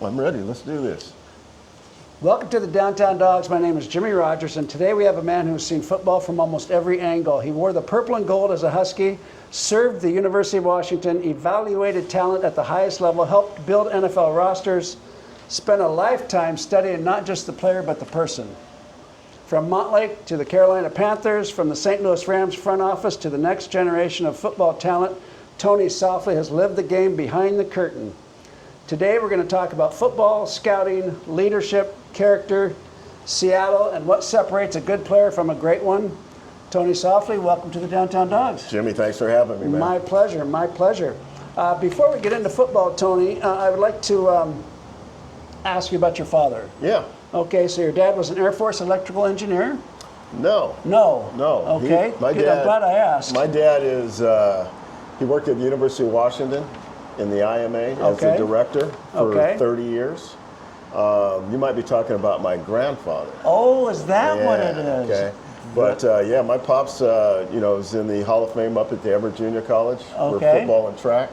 I'm ready. Let's do this. Welcome to the Downtown Dogs. My name is Jimmy Rogers, and today we have a man who's seen football from almost every angle. He wore the purple and gold as a Husky, served the University of Washington, evaluated talent at the highest level, helped build NFL rosters, spent a lifetime studying not just the player but the person. From Montlake to the Carolina Panthers, from the St. Louis Rams front office to the next generation of football talent, Tony Softli has lived the game behind the curtain. Today we're going to talk about football, scouting, leadership, character, Seattle, and what separates a good player from a great one. Tony Softli, welcome to the Downtown Dogs. Jimmy, thanks for having me, man. My pleasure, my pleasure. Before we get into football, Tony, I would like to ask you about your father. Yeah. Okay, so your dad was an Air Force electrical engineer? No. No. Okay, My good, dad, I'm glad I asked. My dad is, he worked at the University of Washington in the IMA as a director for 30 years. You might be talking about my grandfather. Oh, is that what it is? Okay. But yeah, my pops, is in the Hall of Fame up at the Everett Junior College for football and track.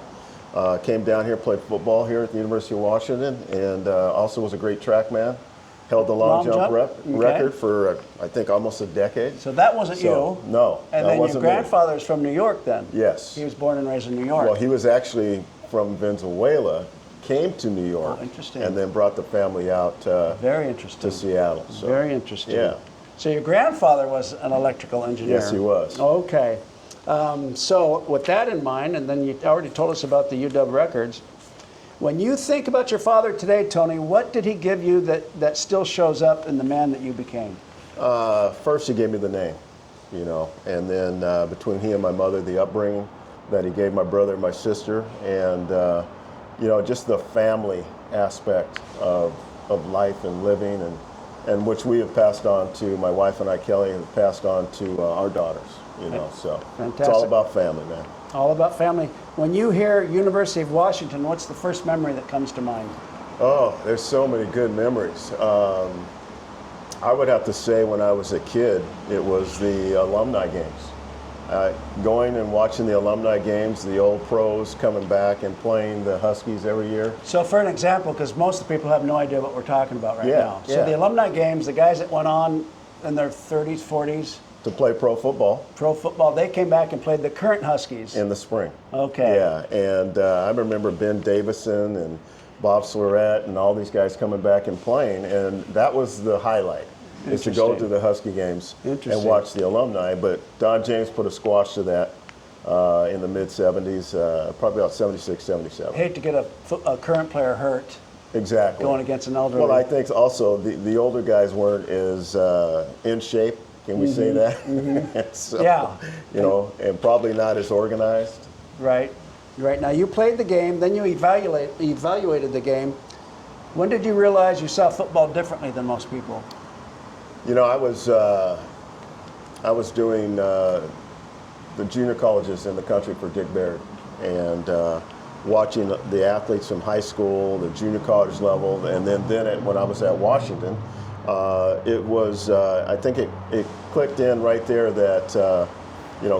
Came down here, played football here at the University of Washington, and also was a great track man. Held the long jump record for, I think, almost a decade. So that wasn't you? No, and then your grandfather's from New York then? Yes. He was born and raised in New York. Well, he was actually from Venezuela, came to New York, and then brought the family out Very interesting. to Seattle. So, very interesting. Yeah. So your grandfather was an electrical engineer? Yes, he was. Okay. So with that in mind, and then you already told us about the UW records, when you think about your father today, Tony, what did he give you that still shows up in the man that you became? First, he gave me the name, and then between he and my mother, the upbringing that he gave my brother and my sister, and just the family aspect of life and living, and which we have passed on to my wife and I, Kelly, have passed on to our daughters. So Fantastic. It's all about family, man. All about family. When you hear University of Washington, what's the first memory that comes to mind? Oh, there's so many good memories. I would have to say when I was a kid, it was the alumni games. Going and watching the alumni games, the old pros coming back and playing the Huskies every year. So for an example, because most of the people have no idea what we're talking about right now. So the alumni games, the guys that went on in their 30s, 40s, to play pro football, they came back and played the current Huskies. In the spring. Okay. Yeah, and I remember Ben Davison and Bob Slurette and all these guys coming back and playing, and that was the highlight, is to go to the Husky games and watch the alumni. But Don James put a squash to that in the mid-'70s, probably about 76, 77. Hate to get a current player hurt. Exactly. Going against an elderly. Well, I think also the older guys weren't as in shape. Can we say that? So, and probably not as organized. Right. Now you played the game, then you evaluated the game. When did you realize you saw football differently than most people? I was doing the junior colleges in the country for Dick Baird, and watching the athletes from high school, the junior college level, and then when I was at Washington. It was, I think it clicked in right there that,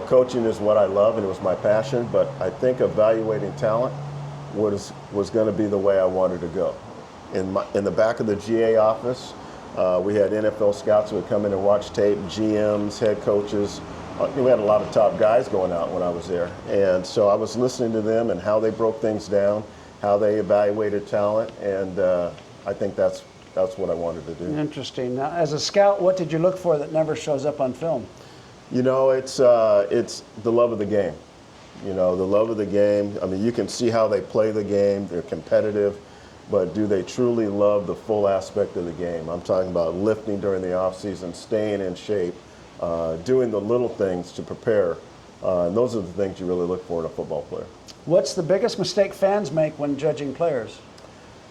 coaching is what I love and it was my passion, but I think evaluating talent was going to be the way I wanted to go. In the back of the GA office, we had NFL scouts who would come in and watch tape, GMs, head coaches. We had a lot of top guys going out when I was there. And so I was listening to them and how they broke things down, how they evaluated talent, and I think that's what I wanted to do. Interesting. Now, as a scout, what did you look for that never shows up on film? It's the love of the game. The love of the game. I mean, you can see how they play the game. They're competitive, but do they truly love the full aspect of the game? I'm talking about lifting during the off season, staying in shape, doing the little things to prepare. And those are the things you really look for in a football player. What's the biggest mistake fans make when judging players?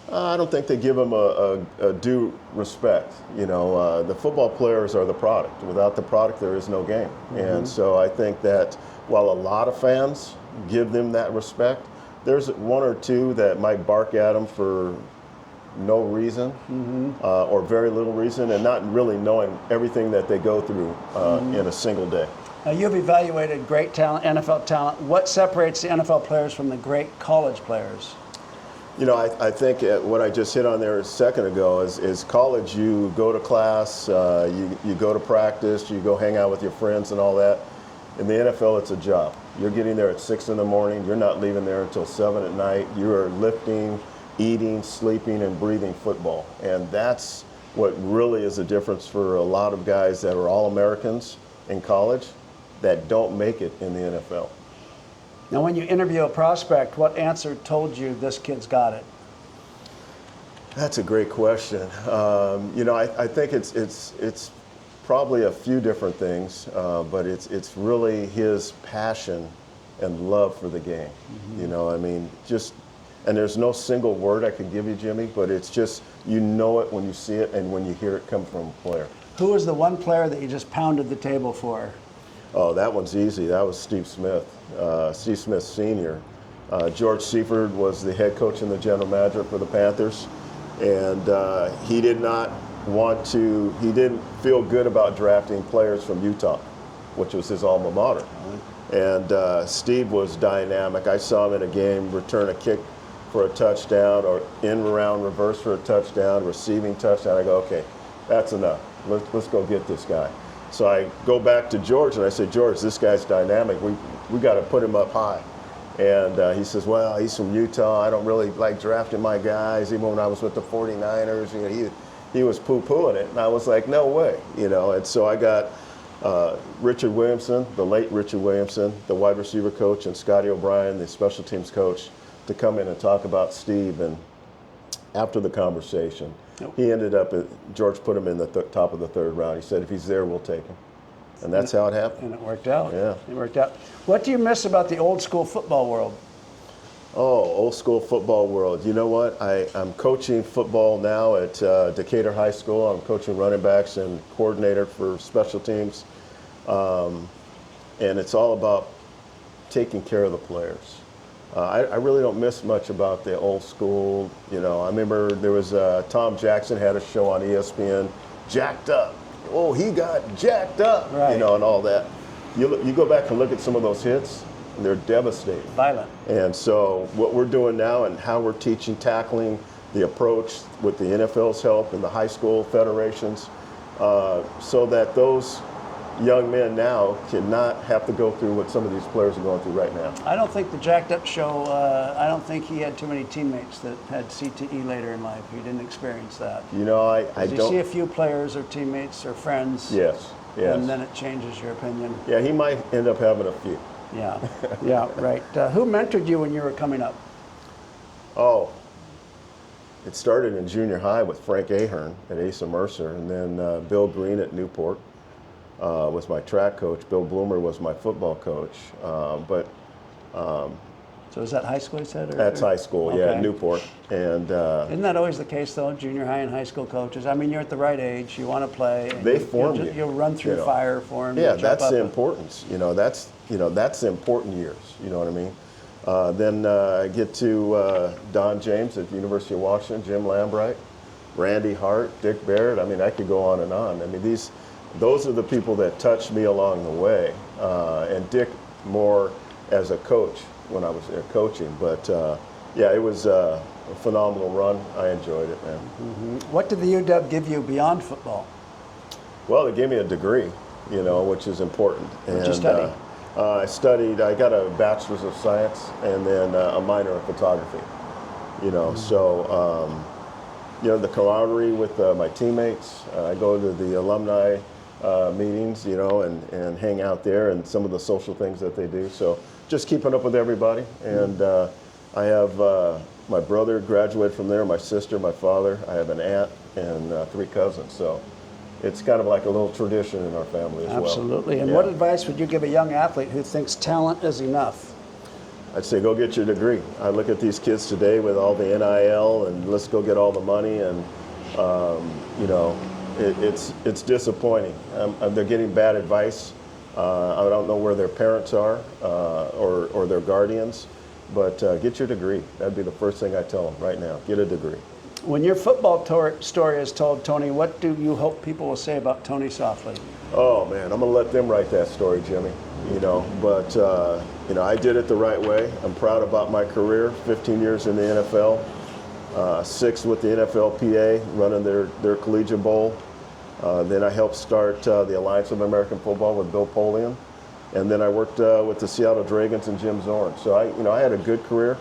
I don't think they give them a due respect. The football players are the product. Without the product, there is no game. And so I think that while a lot of fans give them that respect, there's one or two that might bark at them for no reason or very little reason, and not really knowing everything that they go through in a single day. Now, you've evaluated great talent, NFL talent. What separates the NFL players from the great college players? I think what I just hit on there a second ago is college. You go to class, you go to practice, you go hang out with your friends and all that. In the NFL, it's a job. You're getting there at 6 in the morning. You're not leaving there until 7 at night. You are lifting, eating, sleeping, and breathing football. And that's what really is a difference for a lot of guys that are All-Americans in college that don't make it in the NFL. Now, when you interview a prospect, what answer told you this kid's got it? That's a great question. I think it's probably a few different things, but it's really his passion and love for the game. And there's no single word I can give you, Jimmy, but it's just, you know it when you see it and when you hear it come from a player. Who was the one player that you just pounded the table for? Oh, that one's easy. That was Steve Smith, Steve Smith Sr. George Seifert was the head coach and the general manager for the Panthers, and he didn't feel good about drafting players from Utah, which was his alma mater. And Steve was dynamic. I saw him in a game return a kick for a touchdown, or in round reverse for a touchdown, receiving touchdown. I go, okay, that's enough. Let's go get this guy. So I go back to George and I say, George, this guy's dynamic. We got to put him up high. And he says, well, he's from Utah. I don't really like drafting my guys. Even when I was with the 49ers, he was poo-pooing it. And I was like, no way. And so I got Richard Williamson, the late Richard Williamson, the wide receiver coach, and Scotty O'Brien, the special teams coach, to come in and talk about Steve. And after the conversation, he ended up, George put him in the top of the third round. He said, if he's there, we'll take him. And that's how it happened. And it worked out. Yeah. It worked out. What do you miss about the old school football world? Oh, old school football world. You know what? I'm coaching football now at Decatur High School. I'm coaching running backs and coordinator for special teams. And it's all about taking care of the players. I really don't miss much about the old school. I remember there was Tom Jackson had a show on ESPN, Jacked Up. Oh, he got jacked up, right. And all that. You go back and look at some of those hits, and they're devastating. Violent. And so what we're doing now and how we're teaching, tackling the approach with the NFL's help and the high school federations, so that those young men now cannot have to go through what some of these players are going through right now. I don't think the Jacked Up show, I don't think he had too many teammates that had CTE later in life. He didn't experience that. I don't. You see a few players or teammates or friends. Yes. And then it changes your opinion. Yeah, he might end up having a few. Yeah, yeah, right. Who mentored you when you were coming up? Oh, it started in junior high with Frank Ahern at Asa Mercer, and then Bill Green at Newport was my track coach. Bill Bloomer was my football coach. So is that high school, you said? That's high school, okay. Yeah, at Newport. And isn't that always the case, though, junior high and high school coaches? I mean, you're at the right age. You want to play. They form you. You'll run through fire for them. Yeah, that's the importance. That's the important years. You know what I mean? Then I get to Don James at the University of Washington, Jim Lambright, Randy Hart, Dick Barrett. I mean, I could go on and on. I mean, those are the people that touched me along the way. And Dick more as a coach when I was there coaching. But yeah, it was a phenomenal run. I enjoyed it, man. Mm-hmm. What did the UW give you beyond football? Well, they gave me a degree, which is important. What did you study? I got a bachelor's of science and then a minor in photography. So the camaraderie with my teammates. I go to the alumni meetings, and hang out there, and some of the social things that they do. So just keeping up with everybody. And I have my brother graduated from there, my sister, my father. I have an aunt and 3 cousins. So it's kind of like a little tradition in our family as well. Absolutely. And what advice would you give a young athlete who thinks talent is enough? I'd say go get your degree. I look at these kids today with all the NIL and let's go get all the money, and it's disappointing. They're getting bad advice. I don't know where their parents are or their guardians, but get your degree. That'd be the first thing I tell them right now. Get a degree. When your football story is told, Tony, what do you hope people will say about Tony Softli? Oh man, I'm gonna let them write that story, Jimmy. But I did it the right way. I'm proud about my career, 15 years in the NFL. 6 with the NFLPA, running their collegiate bowl. Then I helped start the Alliance of American Football with Bill Polian. And then I worked with the Seattle Dragons and Jim Zorn. So I had a good career,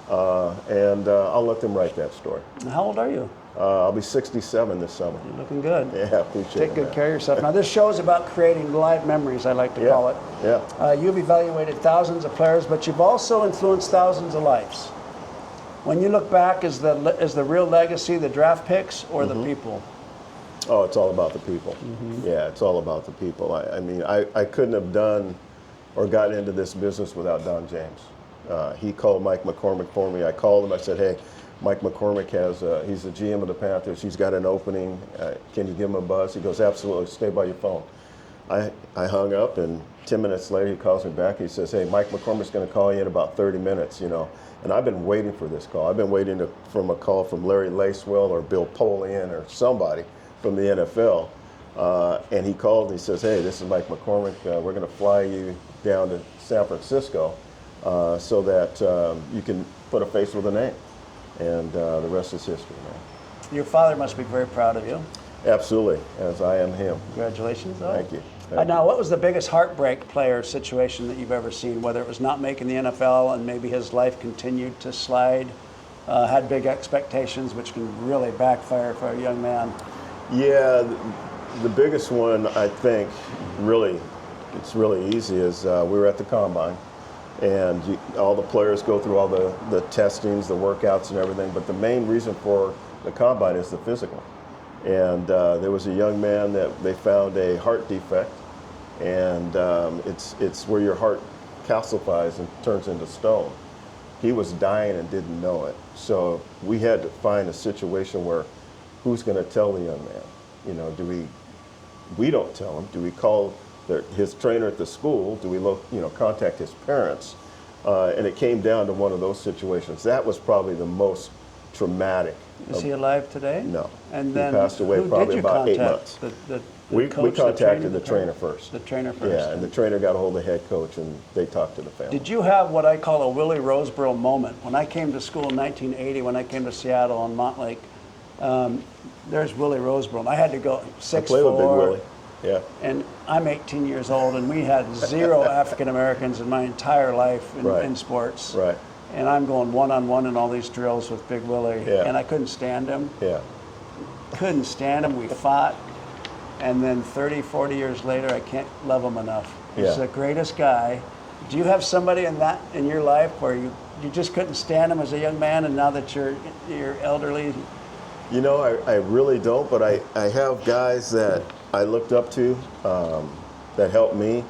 and I'll let them write that story. How old are you? I'll be 67 this summer. You're looking good. Yeah, appreciate it. Take good care of yourself. Now, this show is about creating live memories, I like to call it. Yeah. You've evaluated thousands of players, but you've also influenced thousands of lives. When you look back, is the real legacy the draft picks or the people? Oh, it's all about the people. Yeah, it's all about the people. I mean, I couldn't have done or gotten into this business without Don James. He called Mike McCormick for me. I called him. I said, hey, Mike McCormick he's the GM of the Panthers. He's got an opening. Can you give him a buzz? He goes, absolutely. Stay by your phone. I hung up, and 10 minutes later, he calls me back. He says, hey, Mike McCormick's going to call you in about 30 minutes, you know. And I've been waiting for this call. I've been waiting from a call from Larry Lacewell or Bill Polian or somebody from the NFL. And he called and he says, hey, this is Mike McCormick. We're going to fly you down to San Francisco so that you can put a face with a name. And the rest is history, man. Your father must be very proud of you. Absolutely, as I am him. Congratulations. Thank you. Now, what was the biggest heartbreak player situation that you've ever seen, whether it was not making the NFL and maybe his life continued to slide, had big expectations, which can really backfire for a young man? Yeah, the biggest one, I think, really, it's really easy, is we were at the Combine. And all the players go through all the testings, the workouts and everything, but the main reason for the Combine is the physical. And there was a young man that they found a heart defect, and it's where your heart calcifies and turns into stone. He was dying and didn't know it. So we had to find a situation where who's going to tell the young man? You know, we don't tell him. Do we call his trainer at the school? Do we contact his parents? And it came down to one of those situations. That was probably the most traumatic. Is he alive today? No. And then he passed away probably about 8 months. We contacted the trainer first. The trainer first. Yeah, and the trainer got a hold of the head coach, and they talked to the family. Did you have what I call a Willie Roseborough moment? When I came to school in 1980, when I came to Seattle on Montlake, there's Willie Roseborough. And I had to go 6'4". I played with Big Willie. Yeah. And I'm 18 years old, and we had 0 African Americans in my entire life in sports. Right. And I'm going one-on-one in all these drills with Big Willie, and I couldn't stand him. Yeah. Couldn't stand him. We fought, and then 30, 40 years later, I can't love him enough. He's the greatest guy. Do you have somebody in your life where you just couldn't stand him as a young man, and now that you're elderly? You know, I really don't, but I have guys that I looked up to that helped me.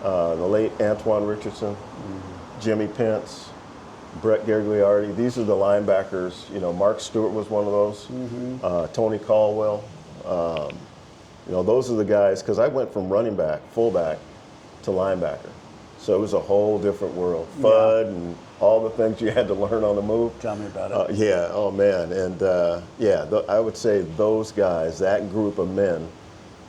The late Antoine Richardson, Jimmy Pence, Brett Gagliardi. These are the linebackers. You know, Mark Stewart was one of those. Tony Caldwell. You know, those are the guys, because I went from running back, fullback, to linebacker. So it was a whole different world. FUD and all the things you had to learn on the move. Tell me about it. Yeah, oh man. And I would say those guys, that group of men,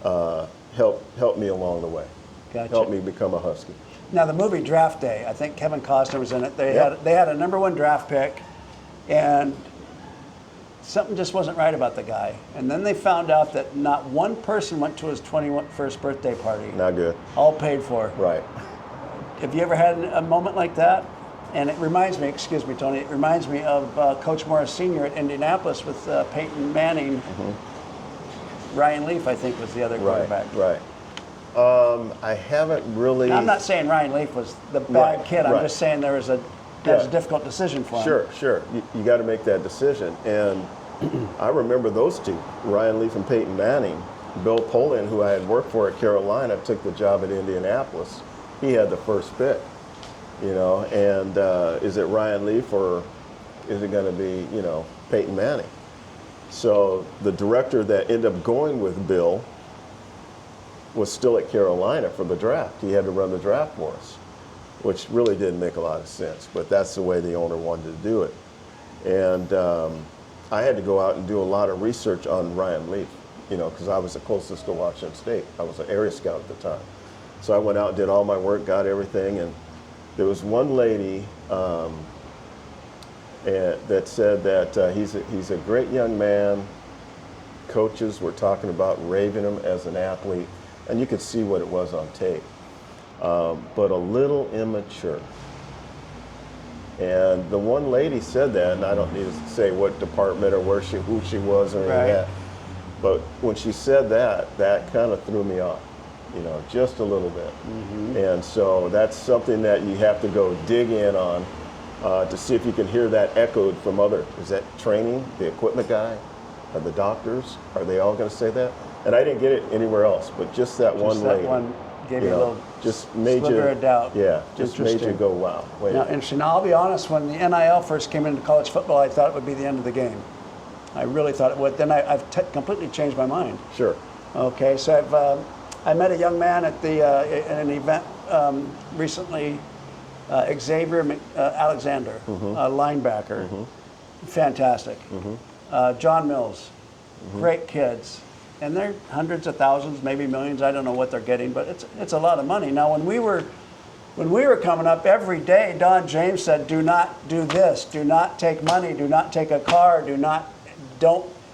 helped me along the way. Gotcha. Helped me become a Husky. Now, the movie Draft Day, I think Kevin Costner was in it. They had a #1 draft pick, and something just wasn't right about the guy. And then they found out that not one person went to his 21st birthday party. Not good. All paid for. Right. Have you ever had a moment like that? And it reminds me, excuse me, Tony, it reminds me of Coach Morris Sr. at Indianapolis with Peyton Manning. Ryan Leaf, I think, was the other quarterback. Right. I haven't really. Now, I'm not saying Ryan Leaf was the bad kid. I'm just saying there was a difficult decision for him. Sure. You got to make that decision. And I remember those two, Ryan Leaf and Peyton Manning. Bill Polian, who I had worked for at Carolina, took the job at Indianapolis. He had the first pick, you know. And is it Ryan Leaf or is it going to be, you know, Peyton Manning? So the director that ended up going with Bill was still at Carolina for the draft. He had to run the draft for us, which really didn't make a lot of sense, but that's the way the owner wanted to do it. And I had to go out and do a lot of research on Ryan Leaf, you know, because I was the closest to Washington State. I was an area scout at the time. So I went out and did all my work, got everything, and there was one lady, that said that he's a great young man. Coaches were talking about raving him as an athlete, and you could see what it was on tape, but a little immature. And the one lady said that, and I don't need to say what department or who she was or anything like that. But when she said that, that kind of threw me off, just a little bit. And so that's something that you have to go dig in on to see if you can hear that echoed from is that training, the equipment guy, or the doctors? Are they all going to say that? And I didn't get it anywhere else, but just that one lady. One gave you a little sliver of doubt. Yeah, just made you go, wow. Wait. Now, interesting. Now, I'll be honest, when the NIL first came into college football, I thought it would be the end of the game. I really thought it would. Then I've completely changed my mind. Sure. Okay, so I met a young man at at an event recently, Xavier Alexander, a linebacker. Fantastic. John Mills, great kids. And they're hundreds of thousands, maybe millions. I don't know what they're getting, but it's a lot of money. Now, when we were coming up, every day, Don James said, "Do not do this. Do not take money. Do not take a car.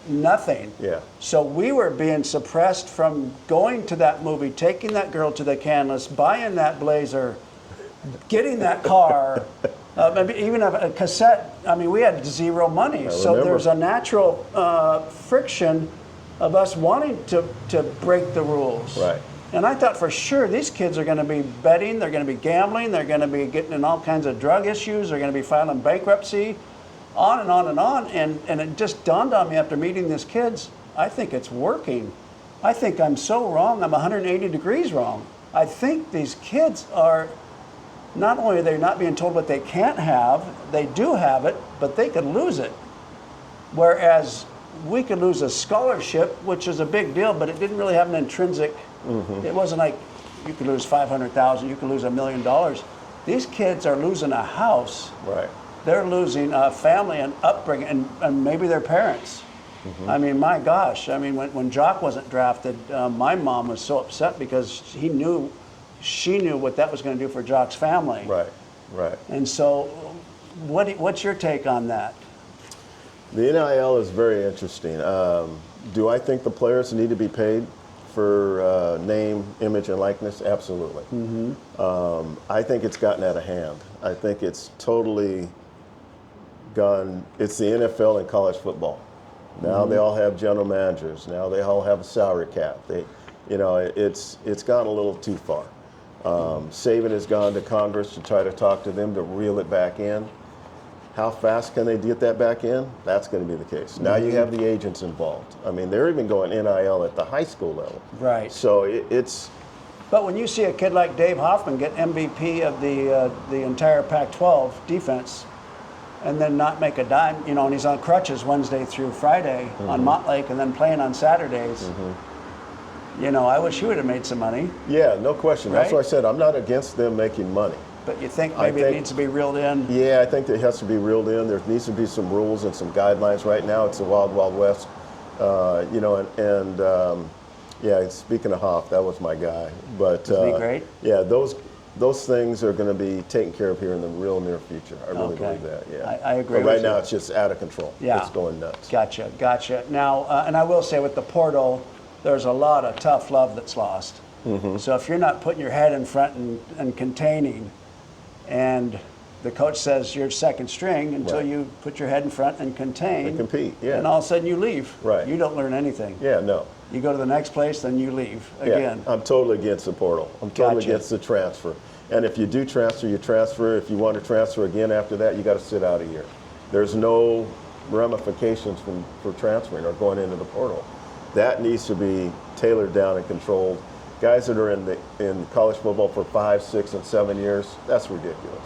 Nothing." Yeah. So we were being suppressed from going to that movie, taking that girl to the canvas, buying that blazer, getting that car, maybe even a cassette. I mean, we had zero money. So there's a natural friction of us wanting to break the rules. Right. And I thought for sure these kids are going to be betting, they're going to be gambling, they're going to be getting in all kinds of drug issues, they're going to be filing bankruptcy, on and on and on. And it just dawned on me after meeting these kids, I think it's working. I think I'm so wrong, I'm 180 degrees wrong. I think these kids are, not only are they not being told what they can't have, they do have it, but they could lose it. Whereas we could lose a scholarship, which is a big deal, but it didn't really have an intrinsic, it wasn't like you could lose 500,000, you could lose $1 million. These kids are losing a house. Right. They're losing a family and upbringing, and maybe their parents. I mean, my gosh, I mean, when Jock wasn't drafted, my mom was so upset because she knew what that was going to do for Jock's family. Right, right. And so what's your take on that? The NIL is very interesting. Do I think the players need to be paid for name, image, and likeness? Absolutely. I think it's gotten out of hand. I think it's totally gone. It's the NFL and college football. Now they all have general managers. Now they all have a salary cap. It's gone a little too far. Saban has gone to Congress to try to talk to them to reel it back in. How fast can they get that back in? That's going to be the case. Now you have the agents involved. I mean, they're even going NIL at the high school level. Right. So it's. But when you see a kid like Dave Hoffman get MVP of the entire Pac-12 defense, and then not make a dime, and he's on crutches Wednesday through Friday on Montlake, and then playing on Saturdays. I wish he would have made some money. Yeah, no question. Right? That's why I said I'm not against them making money. But you think maybe it needs to be reeled in? Yeah, I think it has to be reeled in. There needs to be some rules and some guidelines. Right now, it's the wild, wild west. Speaking of Hoff, that was my guy. But isn't he great? Yeah, those things are going to be taken care of here in the real near future. I really believe that. Yeah, I agree. But right now, it's just out of control. Yeah, it's going nuts. Gotcha. Now, and I will say with the portal, there's a lot of tough love that's lost. So if you're not putting your head in front and containing, and the coach says you're second string until you put your head in front and contain. And compete, yeah. And all of a sudden you leave. Right. You don't learn anything. Yeah, no. You go to the next place, then you leave again. Yeah, I'm totally against the portal. I'm totally against the transfer. And if you do transfer, you transfer. If you want to transfer again after that, you got to sit out a year. There's no ramifications for transferring or going into the portal. That needs to be tailored down and controlled. Guys that are in college football for 5, 6, and 7 years, that's ridiculous.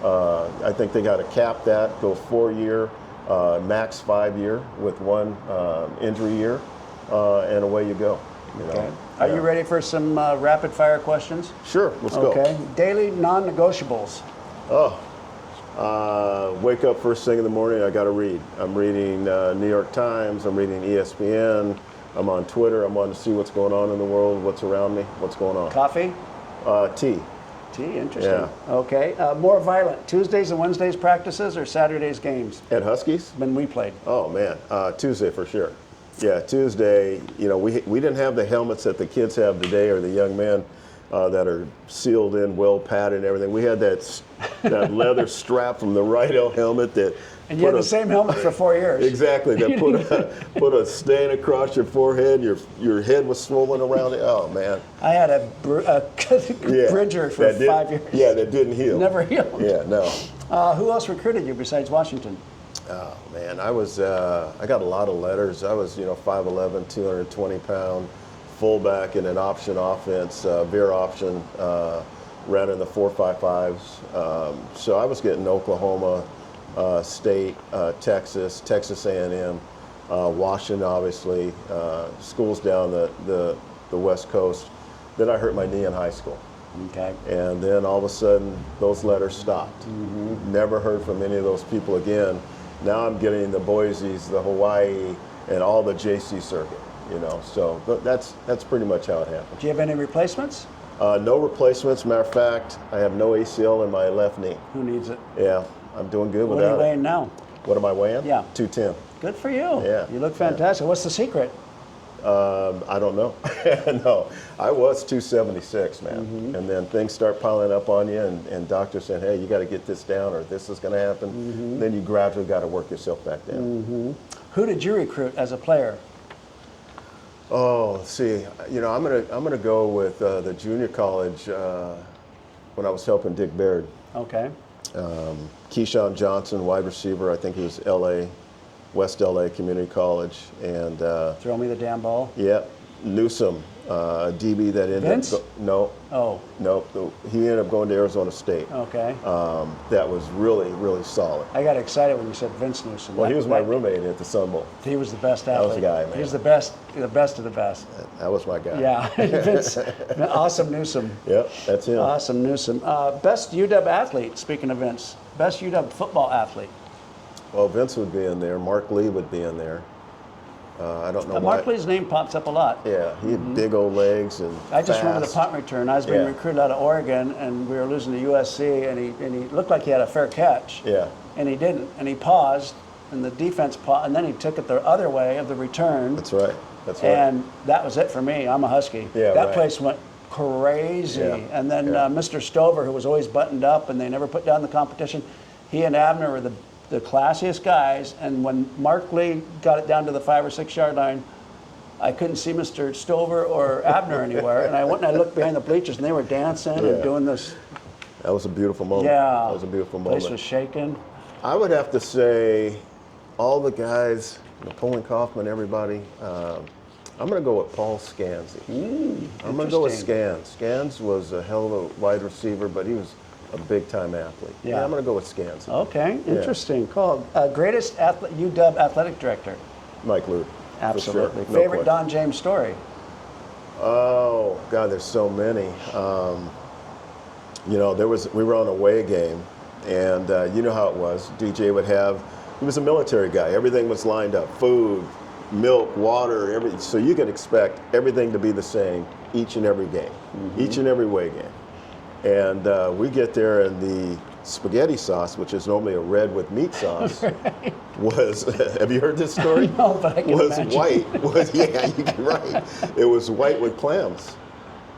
I think they got to cap that, go 4-year, max 5-year with one injury year, and away you go. Okay. Are you ready for some rapid fire questions? Sure, let's go. Okay. Daily non-negotiables. Wake up first thing in the morning, I got to read. I'm reading New York Times, I'm reading ESPN, I'm on Twitter, I'm on to see what's going on in the world, what's around me, what's going on. Coffee? Tea. PT, interesting. Yeah. Okay, more violent. Tuesdays and Wednesdays practices or Saturdays games At Huskies? when we played? Oh man, Tuesday for sure. Yeah, Tuesday. You know, we didn't have the helmets that the kids have today, or the young men that are sealed in, well padded, and everything. We had that leather strap from the Rydell helmet that. And you had the same helmet for 4 years. Exactly. That put a stain across your forehead. Your head was swollen around it. Oh man. I had a bridger for 5 years. Yeah, that didn't heal. Never healed. Yeah, no. Who else recruited you besides Washington? Oh man, I got a lot of letters. I was 5'11", 220 pound, fullback in an option offense, veer option, ran in the 4.55s. So I was getting Oklahoma State, Texas A&M, Washington, obviously, schools down the West Coast. Then I hurt my knee in high school. Okay. And then all of a sudden, those letters stopped. Mm-hmm. Never heard from any of those people again. Now I'm getting the Boise's, the Hawaii, and all the JC circuit. So that's pretty much how it happened. Do you have any replacements? No replacements. Matter of fact, I have no ACL in my left knee. Who needs it? Yeah, I'm doing good What without are you it. weighing now? What am I weighing? Yeah. 210. Good for you. Yeah. You look fantastic. What's the secret? I don't know. No, I was 276, man. Mm-hmm. And then things start piling up on you, and doctors saying, hey, you got to get this down, or this is going to happen. Mm-hmm. Then you gradually got to work yourself back down. Mm-hmm. Who did you recruit as a player? Oh, let's see. I'm gonna go with the junior college when I was helping Dick Baird. Okay. Keyshawn Johnson, wide receiver. I think he was West LA Community College, and Throw me the damn ball. yeah, Newsom, DB that ended Vince? up no, he ended up going to Arizona State. Okay. That was really, really solid. I got excited when you said Vince Newsom. Well, he was my roommate at the Sun Bowl. He was the best That was athlete. the guy, man. He was the best of the best. That was my guy. Yeah, Vince, awesome Newsom. Yep, that's him. Awesome Newsom. Best UW athlete, speaking of Vince. Best UW football athlete. Well, Vince would be in there. Mark Lee would be in there. I don't know why. Mark Lee's name pops up a lot. Yeah, he had big old legs and I just remember the fast. punt return. I was being Yeah. recruited out of Oregon, and we were losing to USC, and he looked like he had a fair catch. Yeah. And he didn't. And he paused, and the defense paused, and then he took it the other way of the return. That's right. That's right. And that was it for me. I'm a Husky. Yeah, that right. place went crazy. Yeah, And then yeah. Mr. Stover, who was always buttoned up, and they never put down the competition, he and Abner were the classiest guys. And when Mark Lee got it down to the 5 or 6 yard line, I couldn't see Mr. Stover or Abner anywhere. And I went and I looked behind the bleachers, and they were dancing and Yeah. doing this. That was a beautiful moment. Yeah. That was a beautiful Place moment. was shaking. I would have to say all the guys, Napoleon Kaufman, everybody. I'm going to go with Paul Scansy. I'm going to go with Interesting. Scans was a hell of a wide receiver, but he was a big-time athlete. Yeah. I'm going to go with Scansy. Okay, interesting. Cool. Greatest UW athletic director? Mike Lute. Absolutely. For sure. No Favorite question. Don James story? Oh God, there's so many. We were on a away game, and you know how it was. DJ would have. He was a military guy. Everything was lined up: food, milk, water, everything. So you could expect everything to be the same each and every game, each and every away game. And we get there, and the spaghetti sauce, which is normally a red with meat sauce, was. Have you heard this story? No, but I can was imagine. white. Yeah, you can right. It was white with clams,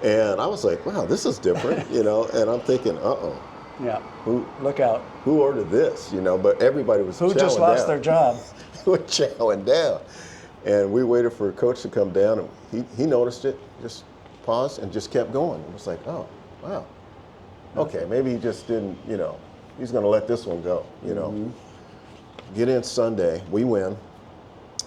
and I was like, wow, this is different, And I'm thinking, uh-oh, Yeah. who Look out. who ordered this, But everybody was Who just chowing lost down. their job? They were chowing down, and we waited for a coach to come down, and he noticed it, just paused and just kept going. It was like, oh, wow. Okay, maybe he just didn't, he's going to let this one go, Get in Sunday, we win.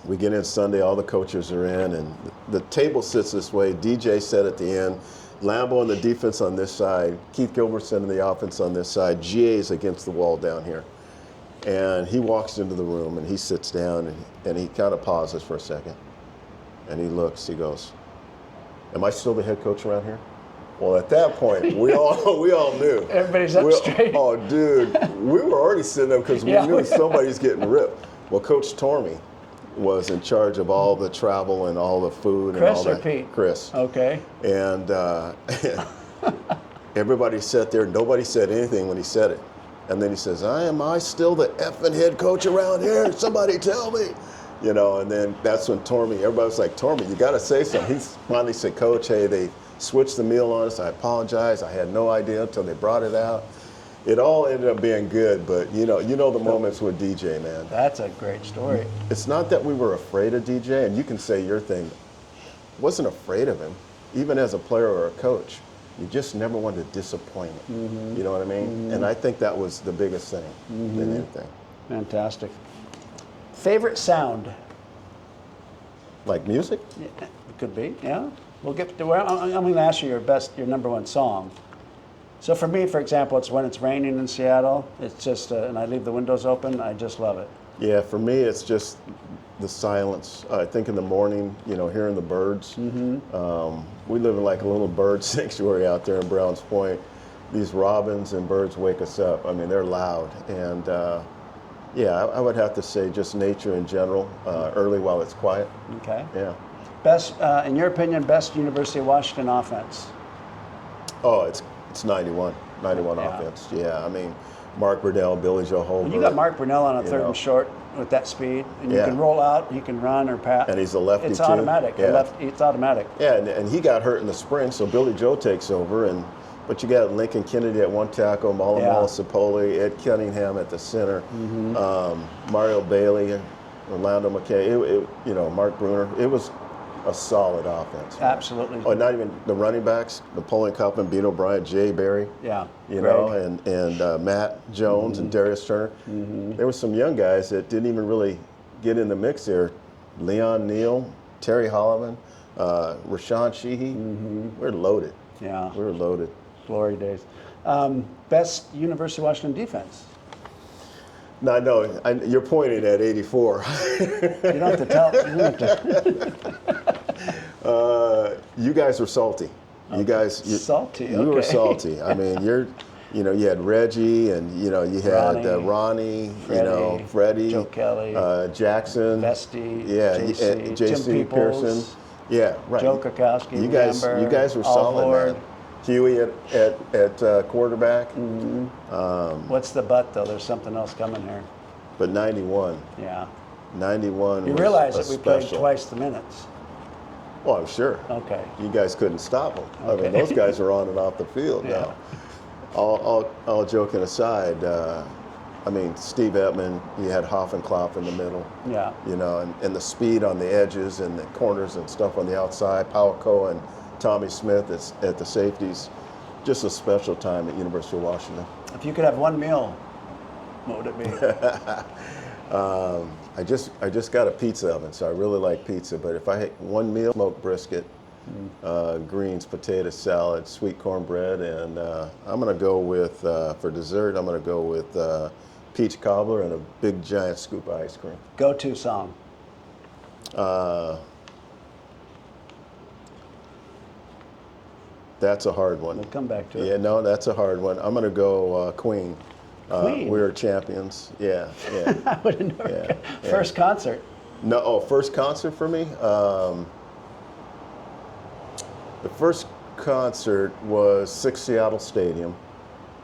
We get in Sunday, all the coaches are in, and the table sits this way. DJ sat at the end, Lambo on the defense on this side, Keith Gilbertson in the offense on this side, GA's against the wall down here. And he walks into the room, and he sits down, and he kind of pauses for a second. And he looks, he goes, am I still the head coach around here? Well, at that point, we all knew. Everybody's up straight. Oh, dude, we were already sitting up because we Yeah, knew we- somebody's getting ripped. Well, Coach Tormey was in charge of all the travel and all the food and Chris all or that. Pete? Chris. Okay. And everybody sat there. Nobody said anything when he said it. And then he says, am I still the effing head coach around here? Somebody tell me. You know, and then that's when everybody was like, Tormy, you got to say something. He finally said, Coach, hey, they switched the meal on us. I apologize. I had no idea until they brought it out. It all ended up being good, but you know the moments with DJ, man. That's a great story. It's not that we were afraid of DJ, and you can say your thing. Wasn't afraid of him, even as a player or a coach. You just never wanted to disappoint him. You know what I mean? And I think that was the biggest thing than anything. Fantastic. Favorite sound? Like music? Yeah, it could be, yeah. We'll get to where I'm going to ask you your number one song. So for me, for example, it's when it's raining in Seattle. It's just, and I leave the windows open. I just love it. Yeah, for me, it's just the silence. I think in the morning, hearing the birds. We live in like a little bird sanctuary out there in Browns Point. These robins and birds wake us up. I mean, they're loud. And yeah, I would have to say just nature in general, early while it's quiet. Okay. Yeah. Best, in your opinion, best University of Washington offense? Oh, it's 91 offense. Yeah, I mean, Mark Brunell, Billy Joe Holbrook. When you got Mark Brunell on a third and short with that speed, and you can roll out, you can run or pass. And he's a lefty it's too. Automatic. Yeah. It's automatic. Yeah, and he got hurt in the spring, so Billy Joe takes over, but you got Lincoln Kennedy at one tackle, Malamala Sapoli, Ed Cunningham at the center, Mario Bailey, Orlando McKay, Mark Bruner. It was a solid offense. Absolutely. Oh, not even the running backs, Napoleon Copeland, Bean O'Brien, Jay Berry. Yeah. And Matt Jones and Darius Turner. There were some young guys that didn't even really get in the mix there. Leon Neal, Terry Holloman, Rashawn Sheehy. We're loaded. Yeah. We're loaded. Glory days. Best University of Washington defense? No, you're pointing at 84. You don't have to tell. You don't have to. You guys were salty. You guys, salty. You were salty. I mean, you had Reggie, and you had Ronnie, Freddie, Joe Kelly, Jackson, Vesty, JC Tim Pearson. Yeah, right. Joe Krakowski. You guys were solid, man. Huey at quarterback. What's the but though? There's something else coming here. But 91. Yeah. 91. You realize that we played twice the minutes. Well, I'm sure. Okay. You guys couldn't stop them. Okay. I mean, those guys are on and off the field now. All joking aside, Steve Ettman, you had Hoffenklopp in the middle. Yeah. And the speed on the edges and the corners and stuff on the outside. Powell Cohen, Tommy Smith at the safeties. Just a special time at University of Washington. If you could have one meal, what would it be? I just got a pizza oven, so I really like pizza. But if I had one meal, smoked brisket, greens, potato salad, sweet cornbread, and I'm gonna go with for dessert. I'm gonna go with peach cobbler and a big giant scoop of ice cream. Go-to song. That's a hard one. We'll come back to it. Yeah, no, that's a hard one. I'm gonna go Queen. Queen. We Are Champions. Yeah. I wouldn't know. Yeah. First concert. No, first concert for me. The first concert was 6 Seattle Stadium.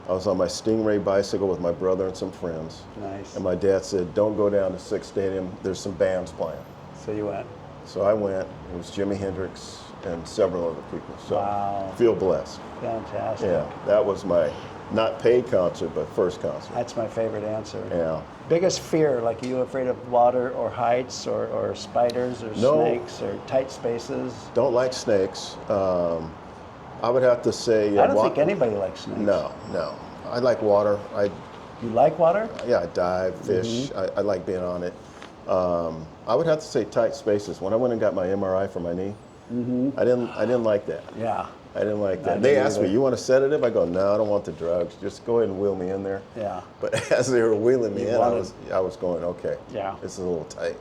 I was on my Stingray bicycle with my brother and some friends. Nice. And my dad said, "Don't go down to 6 Stadium. There's some bands playing." So you went. So I went. It was Jimi Hendrix and several other people. So wow. Feel blessed. Fantastic. Yeah, that was my not paid concert, but first concert. That's my favorite answer. Yeah. Biggest fear, like, are you afraid of water or heights or spiders or snakes or tight spaces? Don't like snakes. I would have to say. I don't think anybody likes snakes. No. I like water. You like water? Yeah, I dive, fish. I like being on it. I would have to say tight spaces. When I went and got my MRI for my knee, I didn't like that. Yeah. I didn't like that. They asked me, "You want a sedative?" I go, "No, I don't want the drugs. Just go ahead and wheel me in there." Yeah. But as they were wheeling me in, I was going, "Okay, yeah, this is a little tight."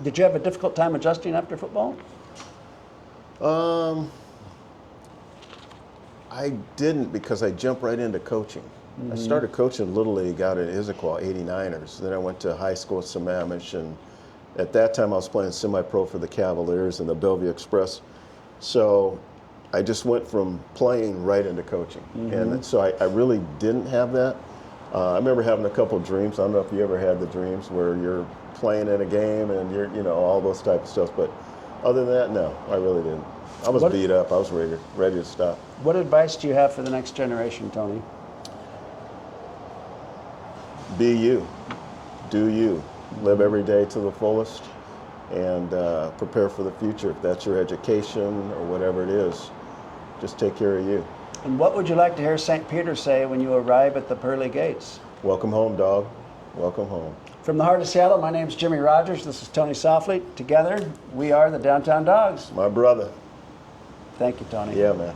Did you have a difficult time adjusting after football? I didn't, because I jumped right into coaching. I started coaching Little League out at Issaquah, 89ers. Then I went to high school at Sammamish, and at that time I was playing semi-pro for the Cavaliers and the Bellevue Express. So I just went from playing right into coaching. And so I really didn't have that. I remember having a couple of dreams. I don't know if you ever had the dreams where you're playing in a game and you're, you know, all those type of stuff. But other than that, no, I really didn't. I was beat up. I was ready to stop. What advice do you have for the next generation, Tony? Be you. Do you. Live every day to the fullest and prepare for the future. If that's your education or whatever it is, just take care of you. And what would you like to hear St. Peter say when you arrive at the pearly gates? Welcome home, dog. Welcome home. From the heart of Seattle, my name's Jimmy Rogers. This is Tony Softli. Together, we are the Downtown Dogs. My brother. Thank you, Tony. Yeah, man.